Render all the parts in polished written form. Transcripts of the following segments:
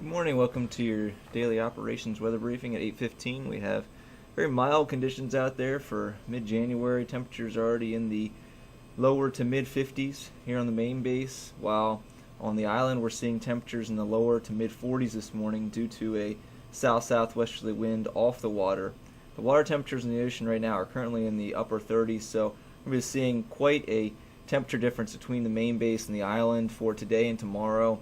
morning. Welcome to your daily operations weather briefing at 8:15. We have very mild conditions out there for mid-January. Temperatures already in the lower to mid-50s here on the main base, while on the island we're seeing temperatures in the lower to mid-40s this morning due to a south-southwesterly wind off the water. The water temperatures in the ocean right now are currently in the upper 30s, so we're going to be seeing quite a temperature difference between the main base and the island for today and tomorrow.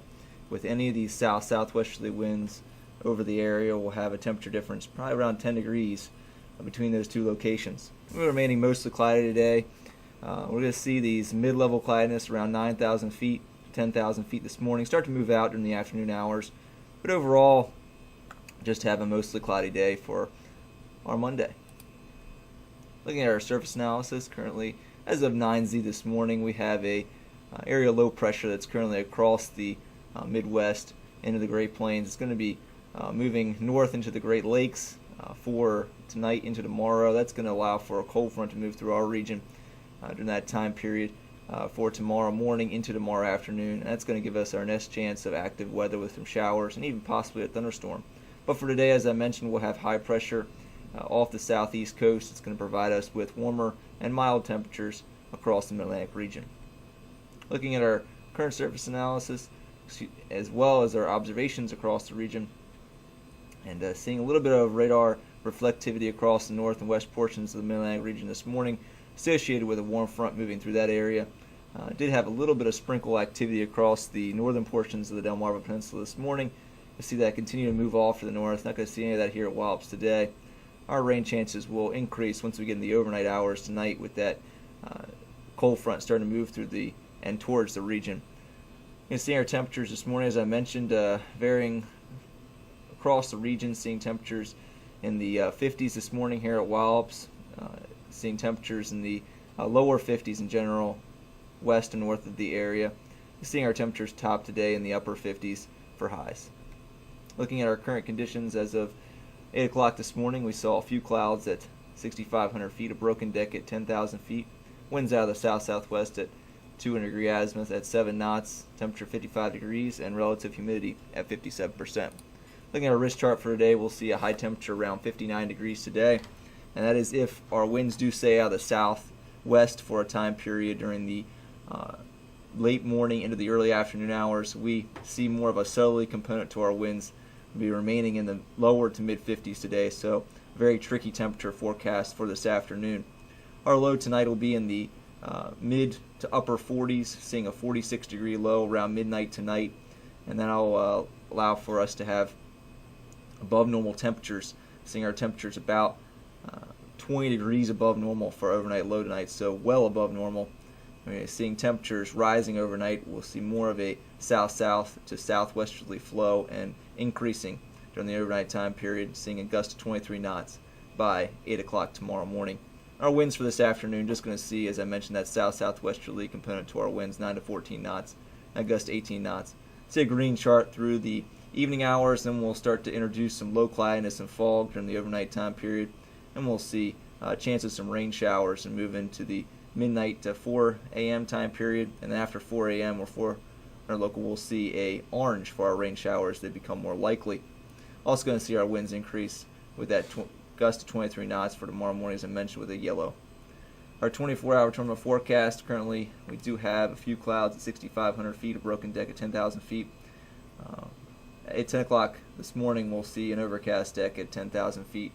With any of these south-southwesterly winds over the area, we'll have a temperature difference probably around 10 degrees between those two locations. We're remaining mostly cloudy today. We're going to see these mid-level cloudiness around 9,000 feet, 10,000 feet this morning, start to move out during the afternoon hours. But overall, just have a mostly cloudy day for our Monday. Looking at our surface analysis, currently, as of 9Z this morning, we have a area low pressure that's currently across the Midwest into the Great Plains. It's going to be moving north into the Great Lakes for tonight into tomorrow. That's going to allow for a cold front to move through our region during that time period for tomorrow morning into tomorrow afternoon. And that's going to give us our next chance of active weather with some showers and even possibly a thunderstorm. But for today, as I mentioned, we'll have high pressure off the southeast coast. It's going to provide us with warmer and mild temperatures across the Mid-Atlantic region. Looking at our current surface analysis, as well as our observations across the region, and seeing a little bit of radar reflectivity across the north and west portions of the Mid-Atlantic region this morning associated with a warm front moving through that area. Did have a little bit of sprinkle activity across the northern portions of the Delmarva Peninsula this morning. You'll see that continue to move off to the north. Not going to see any of that here at Wallops today. Our rain chances will increase once we get in the overnight hours tonight with that cold front starting to move through and towards the region. You can see our temperatures this morning, as I mentioned, varying across the region, seeing temperatures in the 50s this morning here at Wallops, seeing temperatures in the lower 50s in general, west and north of the area. Seeing our temperatures top today in the upper 50s for highs. Looking at our current conditions as of 8 o'clock this morning, we saw a few clouds at 6,500 feet, a broken deck at 10,000 feet, winds out of the south-southwest at 200 degree azimuth at 7 knots, temperature 55 degrees, and relative humidity at 57%. Looking at our risk chart for today, we'll see a high temperature around 59 degrees today, and that is if our winds do stay out of the southwest for a time period during the late morning into the early afternoon hours. We see more of a southerly component to our winds be remaining in the lower to mid-50s today, so very tricky temperature forecast for this afternoon. Our low tonight will be in the mid to upper 40s, seeing a 46 degree low around midnight tonight, and that'll allow for us to have above normal temperatures, seeing our temperatures about 20 degrees above normal for overnight low tonight, so well above normal. Seeing temperatures rising overnight, we'll see more of a south-south to southwesterly flow and increasing during the overnight time period, seeing a gust of 23 knots by 8 o'clock tomorrow morning. Our winds for this afternoon, just going to see, as I mentioned, that south-southwesterly component to our winds, 9 to 14 knots, that gust 18 knots. See a green chart through the evening hours, then we'll start to introduce some low cloudiness and fog during the overnight time period, and we'll see chances of some rain showers and move into the midnight to 4 a.m. time period, and then after 4 a.m. or 4 our local, we'll see a orange for our rain showers. They become more likely. Also going to see our winds increase with that gust of 23 knots for tomorrow morning, as I mentioned, with a yellow. Our 24-hour terminal forecast, currently we do have a few clouds at 6,500 feet, a broken deck at 10,000 feet. At 10 o'clock this morning, we'll see an overcast deck at 10,000 feet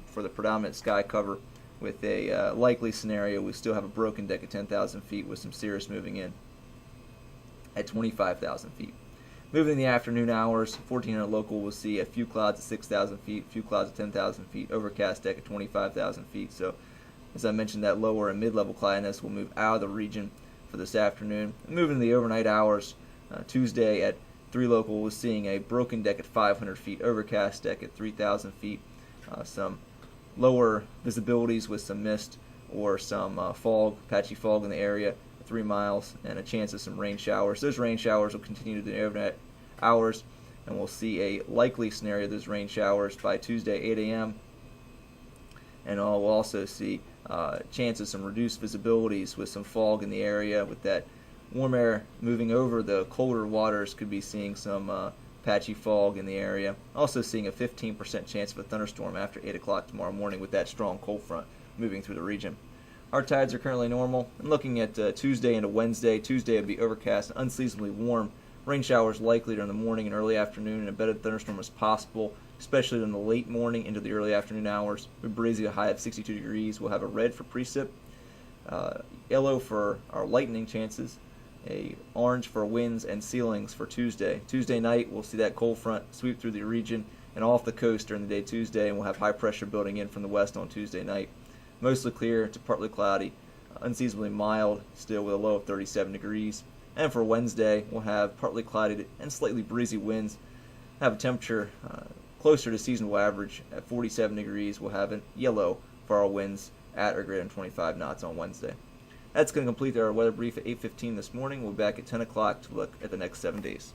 for the predominant sky cover. With a likely scenario, we still have a broken deck at 10,000 feet with some cirrus moving in at 25,000 feet. Moving in the afternoon hours, 1400 local, we'll see a few clouds at 6,000 feet, a few clouds at 10,000 feet, overcast deck at 25,000 feet. So, as I mentioned, that lower and mid-level cloudiness will move out of the region for this afternoon. Moving in the overnight hours, Tuesday at 3 local, we're seeing a broken deck at 500 feet, overcast deck at 3,000 feet, some lower visibilities with some mist or some fog, patchy fog in the area, 3 miles, and a chance of some rain showers. Those rain showers will continue to the overnight hours, and we'll see a likely scenario of those rain showers by Tuesday 8 a.m. And we'll also see chances of some reduced visibilities with some fog in the area. With that warm air moving over the colder waters, could be seeing some patchy fog in the area. Also seeing a 15% chance of a thunderstorm after 8 o'clock tomorrow morning with that strong cold front moving through the region. Our tides are currently normal. And looking at Tuesday into Wednesday, Tuesday will be overcast and unseasonably warm. Rain showers likely during the morning and early afternoon, and a bedded thunderstorm is possible, especially in the late morning into the early afternoon hours. We're breezy, a high of 62 degrees. We'll have a red for precip, yellow for our lightning chances, a orange for winds and ceilings for Tuesday. Tuesday night, we'll see that cold front sweep through the region and off the coast during the day Tuesday, and we'll have high pressure building in from the west on Tuesday night. Mostly clear to partly cloudy, unseasonably mild, still with a low of 37 degrees. And for Wednesday, we'll have partly cloudy and slightly breezy winds. Have a temperature closer to seasonal average at 47 degrees. We'll have a yellow for our winds at or greater than 25 knots on Wednesday. That's going to complete our weather brief at 8:15 this morning. We'll be back at 10 o'clock to look at the next 7 days.